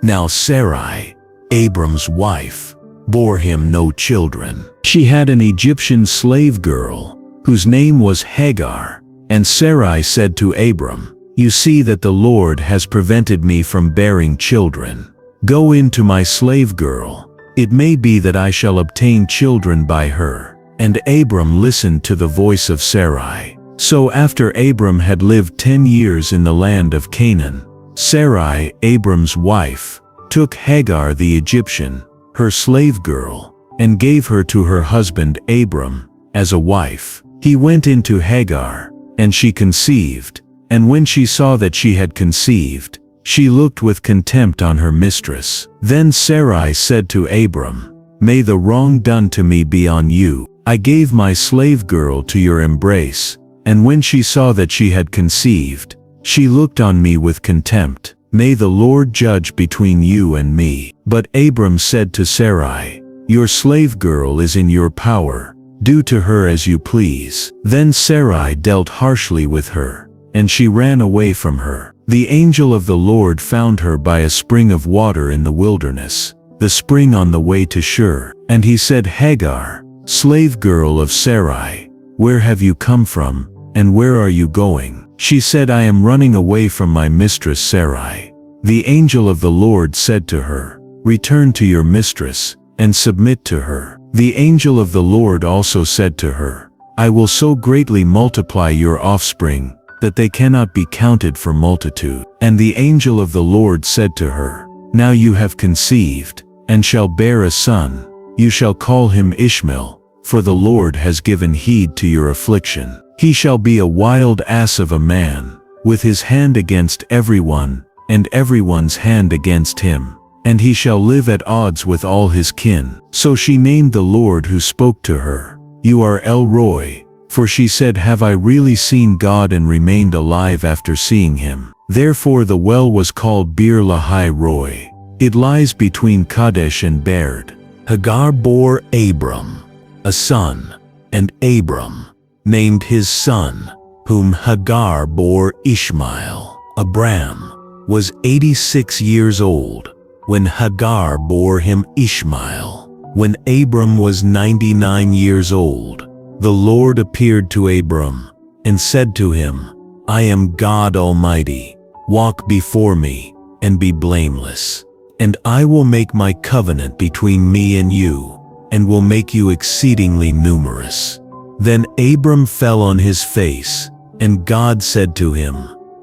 Now Sarai, Abram's wife, bore him no children. She had an Egyptian slave girl, whose name was Hagar. And Sarai said to Abram, "You see that the Lord has prevented me from bearing children. Go in to my slave girl. It may be that I shall obtain children by her." And Abram listened to the voice of Sarai. So after Abram had lived 10 years in the land of Canaan, Sarai, Abram's wife, took Hagar the Egyptian, her slave girl, and gave her to her husband Abram as a wife. He went into Hagar, and she conceived, and when she saw that she had conceived, she looked with contempt on her mistress. Then Sarai said to Abram, "May the wrong done to me be on you. I gave my slave girl to your embrace, and when she saw that she had conceived, she looked on me with contempt. May the Lord judge between you and me." But Abram said to Sarai, "Your slave girl is in your power. Do to her as you please." Then Sarai dealt harshly with her, and she ran away from her. The angel of the Lord found her by a spring of water in the wilderness, the spring on the way to Shur. And he said, "Hagar, slave girl of Sarai, where have you come from, and where are you going?" She said, "I am running away from my mistress Sarai." The angel of the Lord said to her, "Return to your mistress, and submit to her." The angel of the Lord also said to her, "I will so greatly multiply your offspring, that they cannot be counted for multitude." And the angel of the Lord said to her, "Now you have conceived, and shall bear a son. You shall call him Ishmael, for the Lord has given heed to your affliction. He shall be a wild ass of a man, with his hand against everyone, and everyone's hand against him. And he shall live at odds with all his kin." So she named the Lord who spoke to her, "You are El Roi," for she said, "Have I really seen God and remained alive after seeing him?" Therefore the well was called Beer Lahai Roi. It lies between Kadesh and Bered. Hagar bore Abram a son, and Abram named his son, whom Hagar bore, Ishmael. Abram was 86 years old when Hagar bore him Ishmael. When Abram was 99 years old, the Lord appeared to Abram and said to him, "I am God Almighty. Walk before me and be blameless, and I will make my covenant between me and you, and will make you exceedingly numerous." Then Abram fell on his face, and God said to him,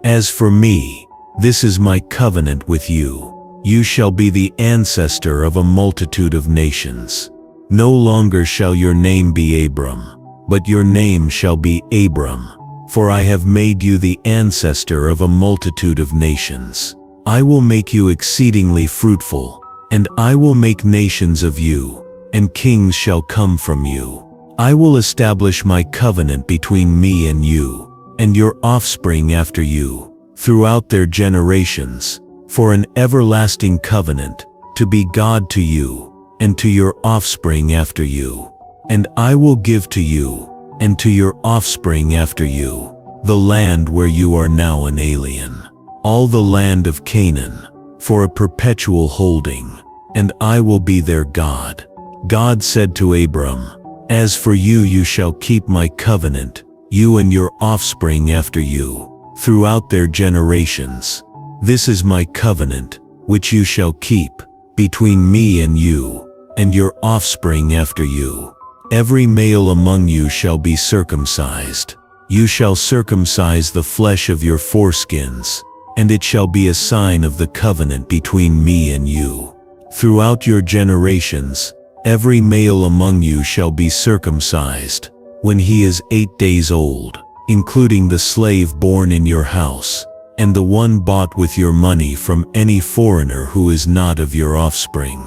"As for me, this is my covenant with you. You shall be the ancestor of a multitude of nations. No longer shall your name be Abram, but your name shall be Abram, for I have made you the ancestor of a multitude of nations. I will make you exceedingly fruitful, and I will make nations of you, and kings shall come from you. I will establish my covenant between me and you, and your offspring after you, throughout their generations, for an everlasting covenant, to be God to you, and to your offspring after you. And I will give to you, and to your offspring after you, the land where you are now an alien, all the land of Canaan, for a perpetual holding, and I will be their God." God said to Abram, "As for you, you shall keep my covenant, you and your offspring after you, throughout their generations. This is my covenant, which you shall keep, between me and you, and your offspring after you. Every male among you shall be circumcised. You shall circumcise the flesh of your foreskins, and it shall be a sign of the covenant between me and you. Throughout your generations, every male among you shall be circumcised, when he is 8 days old, including the slave born in your house, and the one bought with your money from any foreigner who is not of your offspring.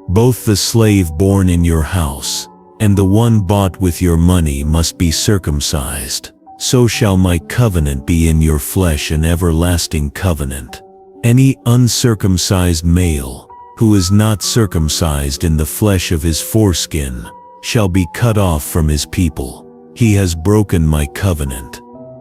Both the slave born in your house, and the one bought with your money must be circumcised. So shall my covenant be in your flesh, an everlasting covenant. Any uncircumcised male who is not circumcised in the flesh of his foreskin shall be cut off from his people. He has broken my covenant."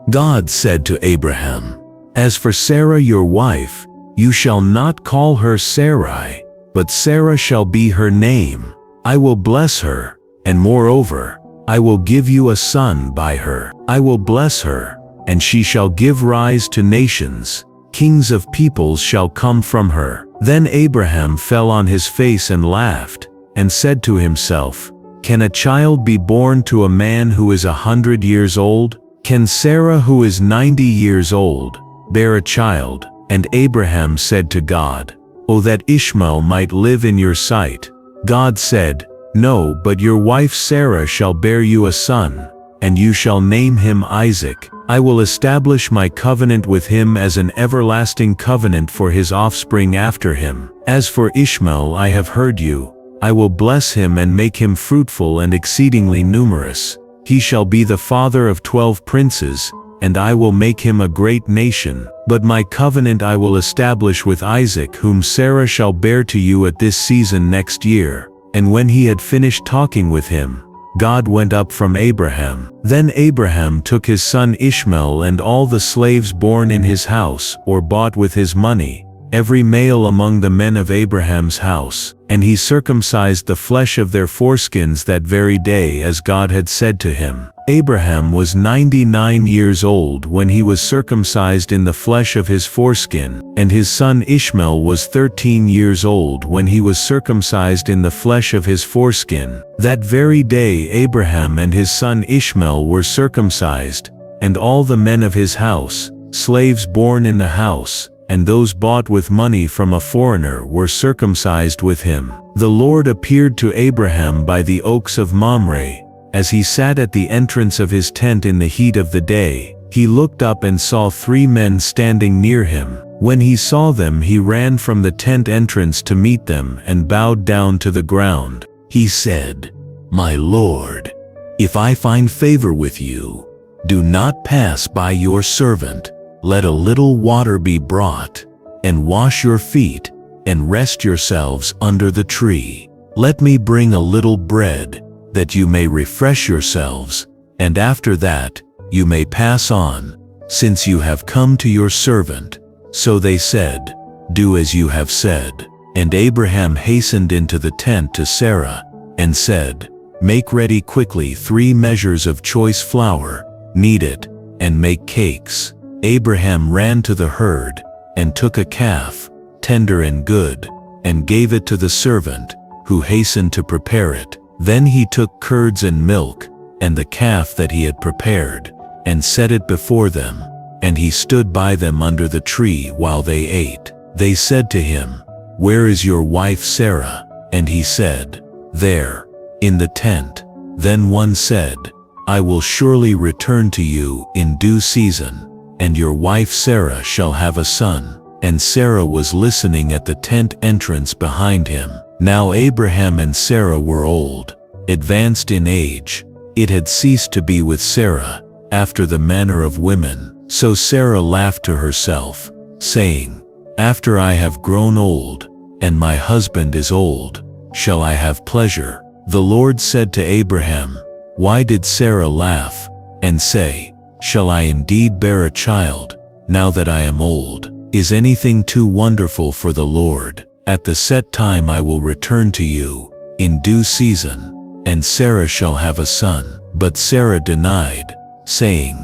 God said to Abraham, "As for Sarah your wife, you shall not call her Sarai, but Sarah shall be her name. I will bless her, and moreover, I will give you a son by her. I will bless her, and she shall give rise to nations. Kings of peoples shall come from her." Then Abraham fell on his face and laughed, and said to himself, "Can a child be born to a man who is 100 years old? Can Sarah, who is 90 years old, bear a child?" And Abraham said to God, "Oh, that Ishmael might live in your sight." God said, "No, but your wife Sarah shall bear you a son, and you shall name him Isaac. I will establish my covenant with him as an everlasting covenant for his offspring after him. As for Ishmael, I have heard you. I will bless him and make him fruitful and exceedingly numerous. He shall be the father of 12 princes, and I will make him a great nation. But my covenant I will establish with Isaac, whom Sarah shall bear to you at this season next year." And when he had finished talking with him, God went up from Abraham. Then Abraham took his son Ishmael and all the slaves born in his house, or bought with his money, every male among the men of Abraham's house, and he circumcised the flesh of their foreskins that very day, as God had said to him. Abraham was 99 years old when he was circumcised in the flesh of his foreskin, and his son Ishmael was 13 years old when he was circumcised in the flesh of his foreskin. That very day Abraham and his son Ishmael were circumcised, and all the men of his house, slaves born in the house, and those bought with money from a foreigner were circumcised with him. The Lord appeared to Abraham by the oaks of Mamre, as he sat at the entrance of his tent in the heat of the day. He looked up and saw 3 men standing near him. When he saw them, he ran from the tent entrance to meet them and bowed down to the ground. He said, "My Lord, if I find favor with you, do not pass by your servant. Let a little water be brought, and wash your feet, and rest yourselves under the tree. Let me bring a little bread, that you may refresh yourselves, and after that you may pass on, since you have come to your servant." So they said, "Do as you have said." And Abraham hastened into the tent to Sarah, and said, "Make ready quickly 3 measures of choice flour, knead it, and make cakes." Abraham ran to the herd, and took a calf, tender and good, and gave it to the servant, who hastened to prepare it. Then he took curds and milk, and the calf that he had prepared, and set it before them, and he stood by them under the tree while they ate. They said to him, "Where is your wife Sarah?" And he said, "There, in the tent." Then one said, "I will surely return to you in due season, and your wife Sarah shall have a son." And Sarah was listening at the tent entrance behind him. Now Abraham and Sarah were old, advanced in age. It had ceased to be with Sarah, after the manner of women. So Sarah laughed to herself, saying, "After I have grown old, and my husband is old, shall I have pleasure?" The Lord said to Abraham, "Why did Sarah laugh, and say, Shall I indeed bear a child, now that I am old? Is anything too wonderful for the Lord? At the set time I will return to you, in due season, and Sarah shall have a son." But Sarah denied, saying,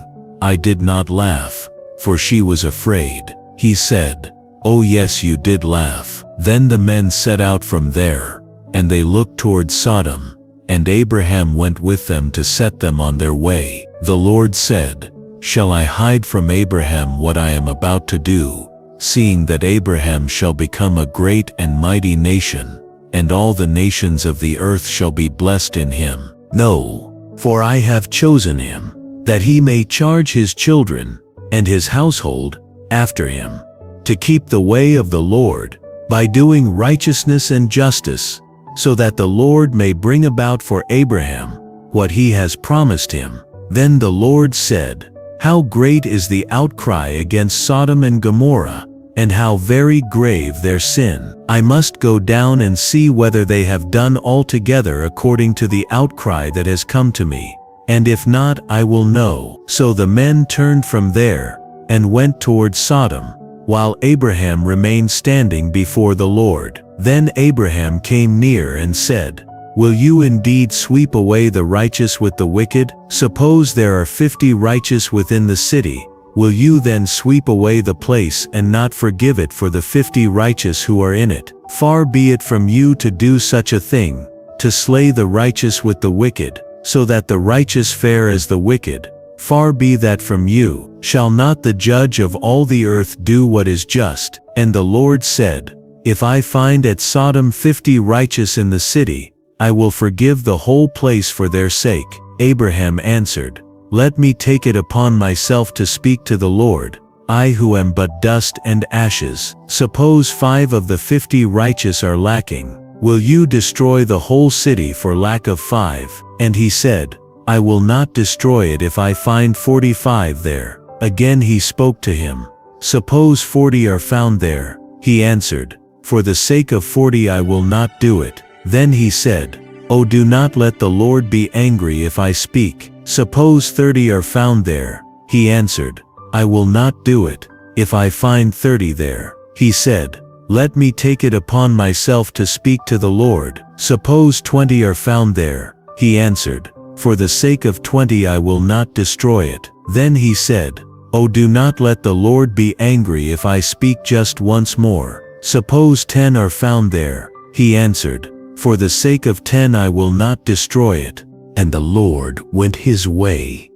"I did not laugh," for she was afraid. He said, "Oh yes, you did laugh." Then the men set out from there, and they looked toward Sodom, and Abraham went with them to set them on their way. The Lord said, "Shall I hide from Abraham what I am about to do, seeing that Abraham shall become a great and mighty nation, and all the nations of the earth shall be blessed in him? No, for I have chosen him, that he may charge his children, and his household, after him, to keep the way of the Lord, by doing righteousness and justice, so that the Lord may bring about for Abraham what he has promised him." Then the Lord said, "How great is the outcry against Sodom and Gomorrah, and how very grave their sin! I must go down and see whether they have done altogether according to the outcry that has come to me, and if not, I will know." So the men turned from there and went toward Sodom, while Abraham remained standing before the Lord. Then Abraham came near and said, "Will you indeed sweep away the righteous with the wicked? Suppose there are 50 righteous within the city. Will you then sweep away the place and not forgive it for the 50 righteous who are in it? Far be it from you to do such a thing, to slay the righteous with the wicked, so that the righteous fare as the wicked. Far be that from you. Shall not the judge of all the earth do what is just?" And the Lord said, "If I find at Sodom 50 righteous in the city, I will forgive the whole place for their sake." Abraham answered, "Let me take it upon myself to speak to the Lord, I who am but dust and ashes. Suppose 5 of the 50 righteous are lacking. Will you destroy the whole city for lack of 5? And he said, "I will not destroy it if I find 45 there." Again he spoke to him, "Suppose 40 are found there." He answered, "For the sake of 40 I will not do it." Then he said, "Oh, do not let the Lord be angry if I speak. Suppose 30 are found there." He answered, "I will not do it, if I find 30 there." He said, "Let me take it upon myself to speak to the Lord. Suppose 20 are found there." He answered, "For the sake of 20 I will not destroy it." Then he said, "Oh, do not let the Lord be angry if I speak just once more. Suppose 10 are found there." He answered, "For the sake of 10 I will not destroy it." And the Lord went his way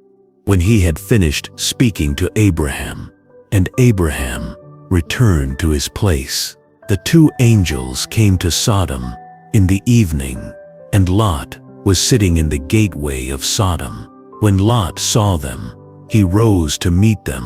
when he had finished speaking to Abraham, and Abraham returned to his place. The 2 angels came to Sodom in the evening, and Lot was sitting in the gateway of Sodom. When Lot saw them, he rose to meet them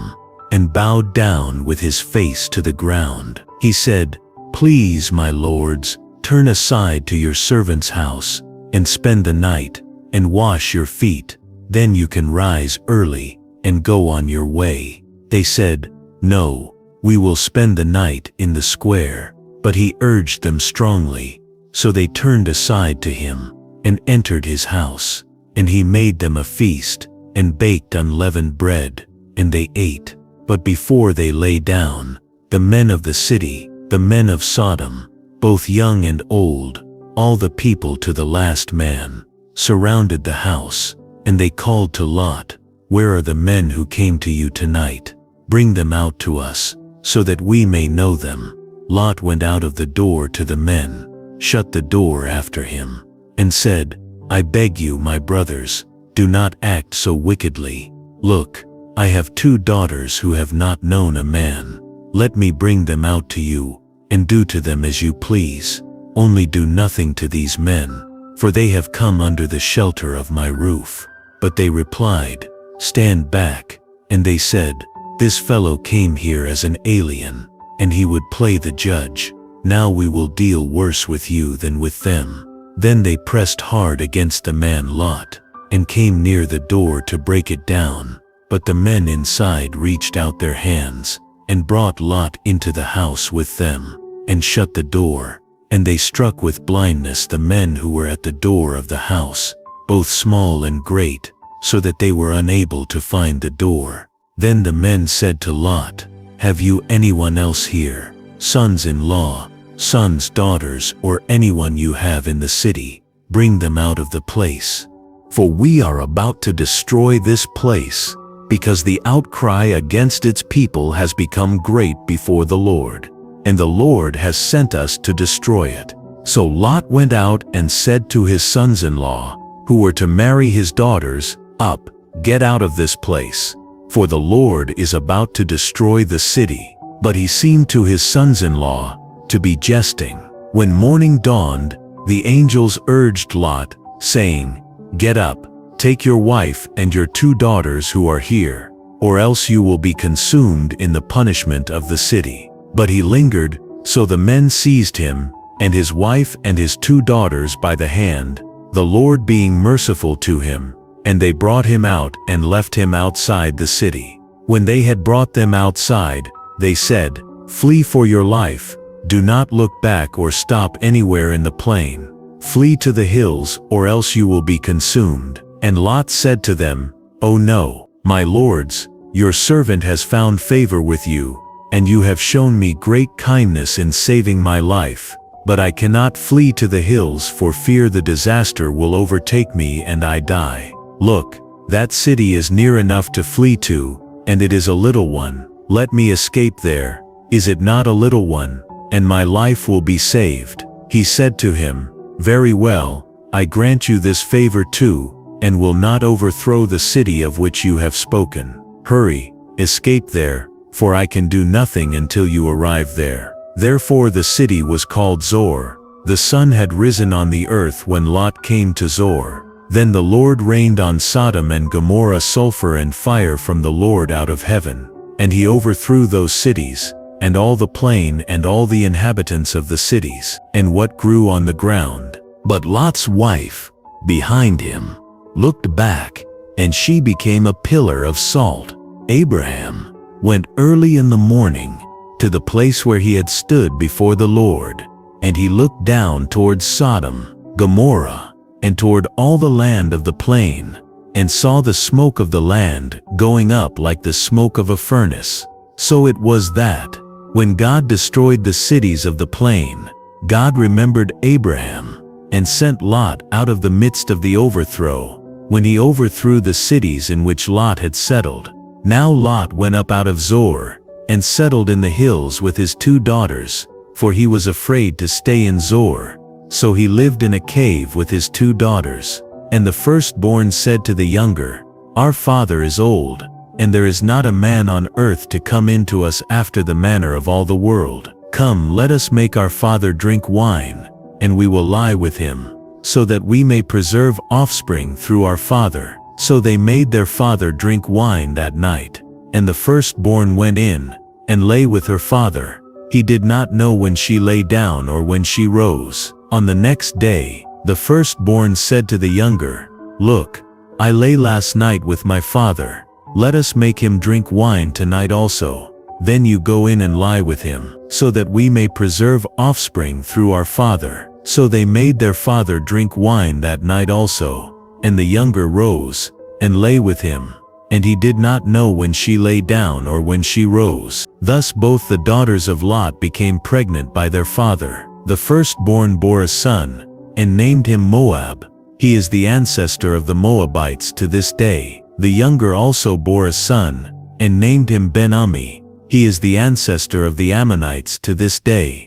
and bowed down with his face to the ground. He said, "Please, my lords, turn aside to your servant's house and spend the night and wash your feet. Then you can rise early and go on your way." They said, "No, we will spend the night in the square." But he urged them strongly, so they turned aside to him and entered his house. And he made them a feast and baked unleavened bread, and they ate. But before they lay down, the men of the city, the men of Sodom, both young and old, all the people to the last man, surrounded the house, and they called to Lot, "Where are the men who came to you tonight? Bring them out to us, so that we may know them." Lot went out of the door to the men, shut the door after him, and said, "I beg you, my brothers, do not act so wickedly. Look, I have 2 daughters who have not known a man. Let me bring them out to you, and do to them as you please. Only do nothing to these men, for they have come under the shelter of my roof." But they replied, "Stand back." And they said, "This fellow came here as an alien, and he would play the judge. Now we will deal worse with you than with them." Then they pressed hard against the man Lot, and came near the door to break it down. But the men inside reached out their hands, and brought Lot into the house with them, and shut the door. And they struck with blindness the men who were at the door of the house, both small and great, so that they were unable to find the door. Then the men said to Lot, "Have you anyone else here, sons-in-law, sons, daughters, or anyone you have in the city? Bring them out of the place. For we are about to destroy this place, because the outcry against its people has become great before the Lord, and the Lord has sent us to destroy it." So Lot went out and said to his sons-in-law, who were to marry his daughters, "Up, get out of this place, for the Lord is about to destroy the city." But he seemed to his sons-in-law to be jesting. When morning dawned, the angels urged Lot, saying, "Get up, take your wife and your 2 daughters who are here, or else you will be consumed in the punishment of the city." But he lingered, so the men seized him and his wife and his 2 daughters by the hand, the Lord being merciful to him, and they brought him out and left him outside the city. When they had brought them outside, they said, "Flee for your life, do not look back or stop anywhere in the plain. Flee to the hills, or else you will be consumed." And Lot said to them, "Oh no, my lords, your servant has found favor with you, and you have shown me great kindness in saving my life. But I cannot flee to the hills for fear the disaster will overtake me and I die. Look, that city is near enough to flee to, and it is a little one. Let me escape there. Is it not a little one? And my life will be saved." He said to him, "Very well, I grant you this favor too, and will not overthrow the city of which you have spoken. Hurry, escape there, for I can do nothing until you arrive there." Therefore the city was called Zoar. The sun had risen on the earth when Lot came to Zoar. Then the Lord rained on Sodom and Gomorrah sulfur and fire from the Lord out of heaven, and he overthrew those cities, and all the plain and all the inhabitants of the cities, and what grew on the ground. But Lot's wife, behind him, looked back, and she became a pillar of salt. Abraham went early in the morning to the place where he had stood before the Lord, and he looked down toward Sodom, Gomorrah, and toward all the land of the plain, and saw the smoke of the land going up like the smoke of a furnace. So it was that, when God destroyed the cities of the plain, God remembered Abraham, and sent Lot out of the midst of the overthrow, when he overthrew the cities in which Lot had settled. Now Lot went up out of Zoar, and settled in the hills with his 2 daughters, for he was afraid to stay in Zoar. So he lived in a cave with his 2 daughters. And the firstborn said to the younger, "Our father is old, and there is not a man on earth to come in to us after the manner of all the world. Come, let us make our father drink wine, and we will lie with him, so that we may preserve offspring through our father." So they made their father drink wine that night. And the firstborn went in, and lay with her father. He did not know when she lay down or when she rose. On the next day, the firstborn said to the younger, "Look, I lay last night with my father. Let us make him drink wine tonight also. Then you go in and lie with him, so that we may preserve offspring through our father." So they made their father drink wine that night also. And the younger rose, and lay with him. And he did not know when she lay down or when she rose. Thus both the daughters of Lot became pregnant by their father. The firstborn bore a son, and named him Moab. He is the ancestor of the Moabites to this day. The younger also bore a son, and named him Ben-Ammi. He is the ancestor of the Ammonites to this day.